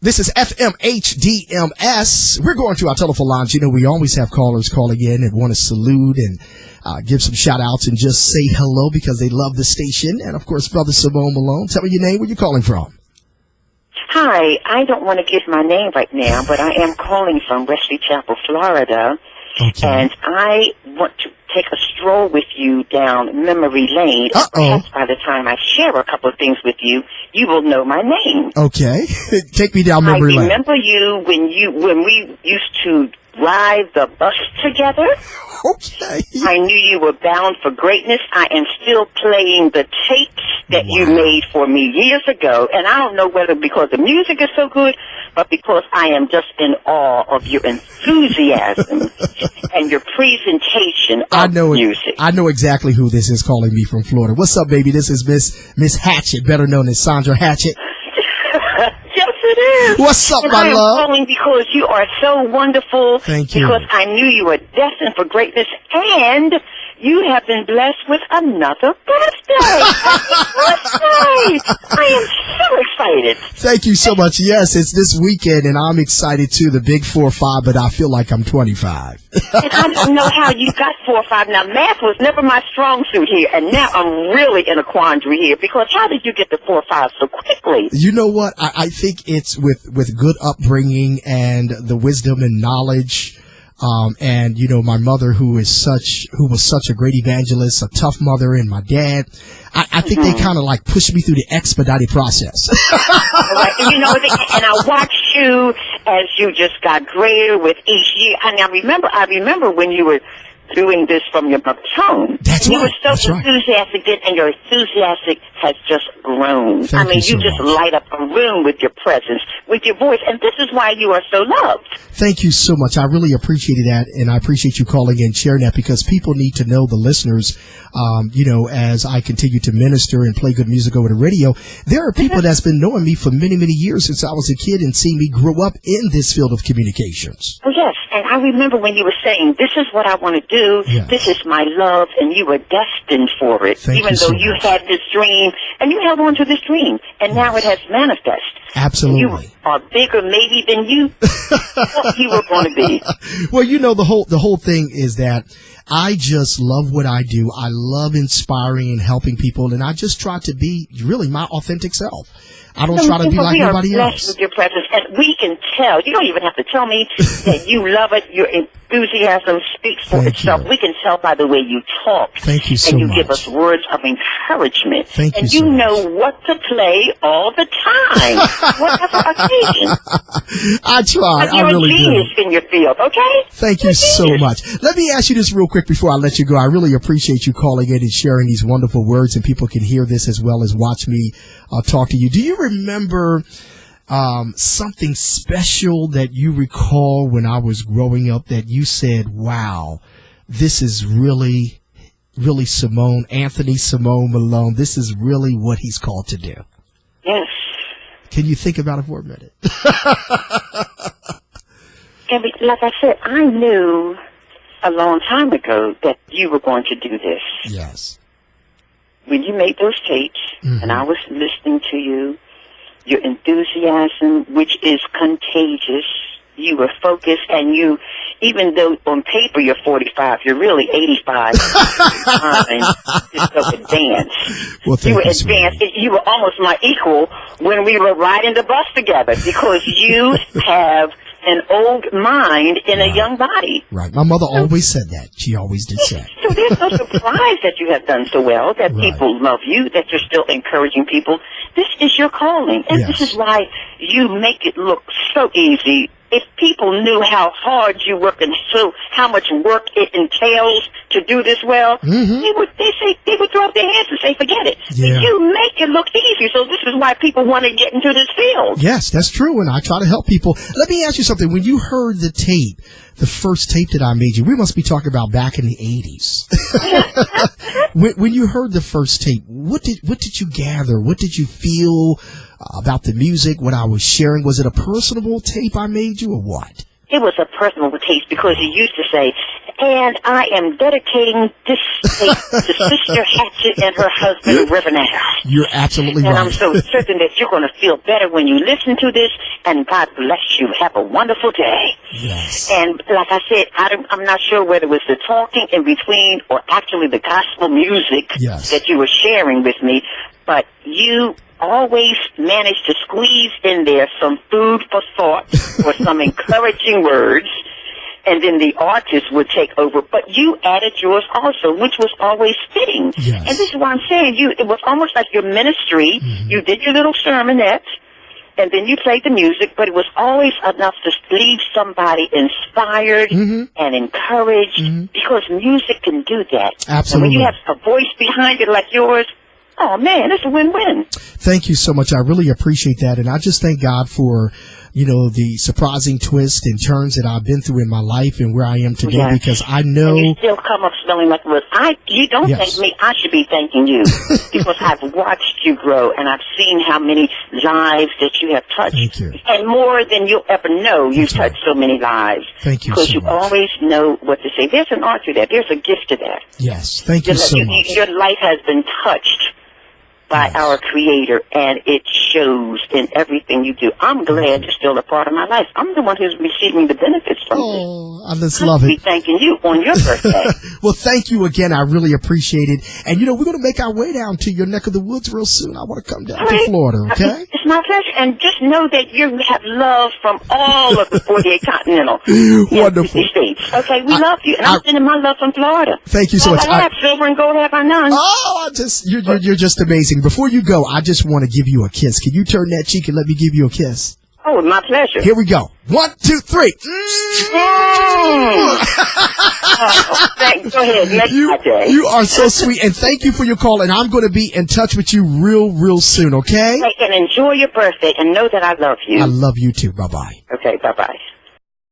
This is FMHDMS. We're going to our telephone lines. You know, we always have callers calling in and want to salute and give some shout outs and just say hello because they love the station. And of course, Brother Simone Malone, tell me your name, where you calling from. Hi, I don't want to give my name right now, but I am calling from Wesley Chapel, Florida. Okay. And I want to take a stroll with you down memory lane. Perhaps by the time I share a couple of things with you, you will know my name. Okay. Take me down memory lane. I remember you when we used to ride the bus together. Okay. I knew you were bound for greatness. I am still playing the tapes that you made for me years ago, and I don't know whether because the music is so good, but because I am just in awe of your enthusiasm and your presentation of music. I know exactly who this is calling me from Florida. What's up, baby? This is Miss Hatchett, better known as Sandra Hatchett. Yes, it is. What's up, my love? I am calling because you are so wonderful. Thank you. Because I knew you were destined for greatness, and you have been blessed with another birthday. I am so excited. Thank you so much. Yes, it's this weekend, and I'm excited too. The big 4-5, but I feel like I'm 25. And I don't know how you got 4 or 5. Now, math was never my strong suit here, and now I'm really in a quandary here because how did you get the 4 or 5 so quickly? You know what? I think it's with good upbringing and the wisdom and knowledge. And you know, my mother who was such a great evangelist, a tough mother, and my dad, I think they kind of like pushed me through the expedited process. Right. You know, and I watched you as you just got greater with each year. And I remember when you were doing this from your mother's home. That's you right. You were so enthusiastic then, and your enthusiasm has just grown. You just light up a room with your presence, with your voice, and this is why you are so loved. Thank you so much. I really appreciated that, and I appreciate you calling in, sharing that, because people need to know, the listeners, you know, as I continue to minister and play good music over the radio, there are people that's been knowing me for many, many years since I was a kid and seeing me grow up in this field of communications. Oh, yes, and I remember when you were saying, this is what I want to do, this is my love, and you were destined for it, even though you had this dream, and you held on to this dream, and now it has manifested. Absolutely. You are bigger maybe than you thought you were going to be. Well, you know, the whole thing is that I just love what I do. I love inspiring and helping people, and I just try to be really my authentic self. I don't try to be like nobody else. We are blessed with your presence, and we can tell. You don't even have to tell me that you love it. Your enthusiasm speaks for itself. We can tell by the way you talk. Thank you so much. And you give us words of encouragement. Thank you and so you much. know what to play all the time, whatever occasion. I try. You're I really a genius in your field, okay? Thank you so much. Let me ask you this real quick before I let you go. I really appreciate you calling in and sharing these wonderful words, and people can hear this as well as watch me talk to you. Do you remember something special that you recall when I was growing up that you said, wow, this is really, really Anthony Simone Malone. This is really what he's called to do? Yes. Can you think about it for a minute? And like I said, I knew a long time ago that you were going to do this. Yes. When you made those tapes, and I was listening to you, your enthusiasm, which is contagious, you were focused, and you, even though on paper you're 45, you're really 85. You're so advanced. Well, you were advanced. You were almost my equal when we were riding the bus together, because you have an old mind in a young body. Right. My mother always said that. She always did say. So there's no surprise that you have done so well, that people love you, that you're still encouraging people. This is your calling, and this is why you make it look so easy. If people knew how hard you work and so how much work it entails to do this well, they would throw up their hands and say, forget it. Yeah. You make it look easy, so this is why people want to get into this field. Yes, that's true, and I try to help people. Let me ask you something. When you heard the tape, the first tape that I made you, we must be talking about back in the 80s. When you heard the first tape, what did you gather? What did you feel about the music, what I was sharing? Was it a personable tape I made you, or what? It was a personal taste, because you used to say, And I am dedicating this tape to Sister Hatchet and her husband, Reverend Al. You're absolutely right. And right. I'm so certain that you're going to feel better when you listen to this, and God bless you. Have a wonderful day. Yes. And like I said, I'm not sure whether it was the talking in between or actually the gospel music that you were sharing with me, but you always managed to squeeze in there some food for thought or some encouraging words, and then the artist would take over. But you added yours also, which was always fitting. Yes. And this is what I'm saying. It was almost like your ministry. Mm-hmm. You did your little sermonette, and then you played the music, but it was always enough to leave somebody inspired and encouraged, because music can do that. Absolutely. And when you have a voice behind it like yours, oh, man, it's a win-win. Thank you so much. I really appreciate that. And I just thank God for, the surprising twists and turns that I've been through in my life and where I am today, because I know. And you still come up smelling like wood. You don't thank me. I should be thanking you, because I've watched you grow, and I've seen how many lives that you have touched. Thank you. And more than you'll ever know, you've touched so many lives. Thank you because so you much. always know what to say. There's an art to that. There's a gift to that. Yes. Thank you so much. Your life has been touched by our Creator, and it shows in everything you do. I'm glad you're still a part of my life. I'm the one who's receiving the benefits from it. I just love it. I'll be thanking you on your birthday. Well, thank you again. I really appreciate it. And, we're going to make our way down to your neck of the woods real soon. I want to come down to Florida, okay? It's my pleasure. And just know that you have love from all of the 48 continental wonderful states. Okay, we love you. And I'm sending my love from Florida. Thank you so much. I have silver and gold, have I none. Oh, you're just amazing. Before you go, I just want to give you a kiss. Can you turn that cheek and let me give you a kiss? Oh, my pleasure. Here we go. 1, 2, 3. Go ahead. Next day. You are so sweet, and thank you for your call, and I'm going to be in touch with you real soon, okay? And enjoy your birthday, and know that I love you. I love you too. Bye-bye. Okay, bye-bye.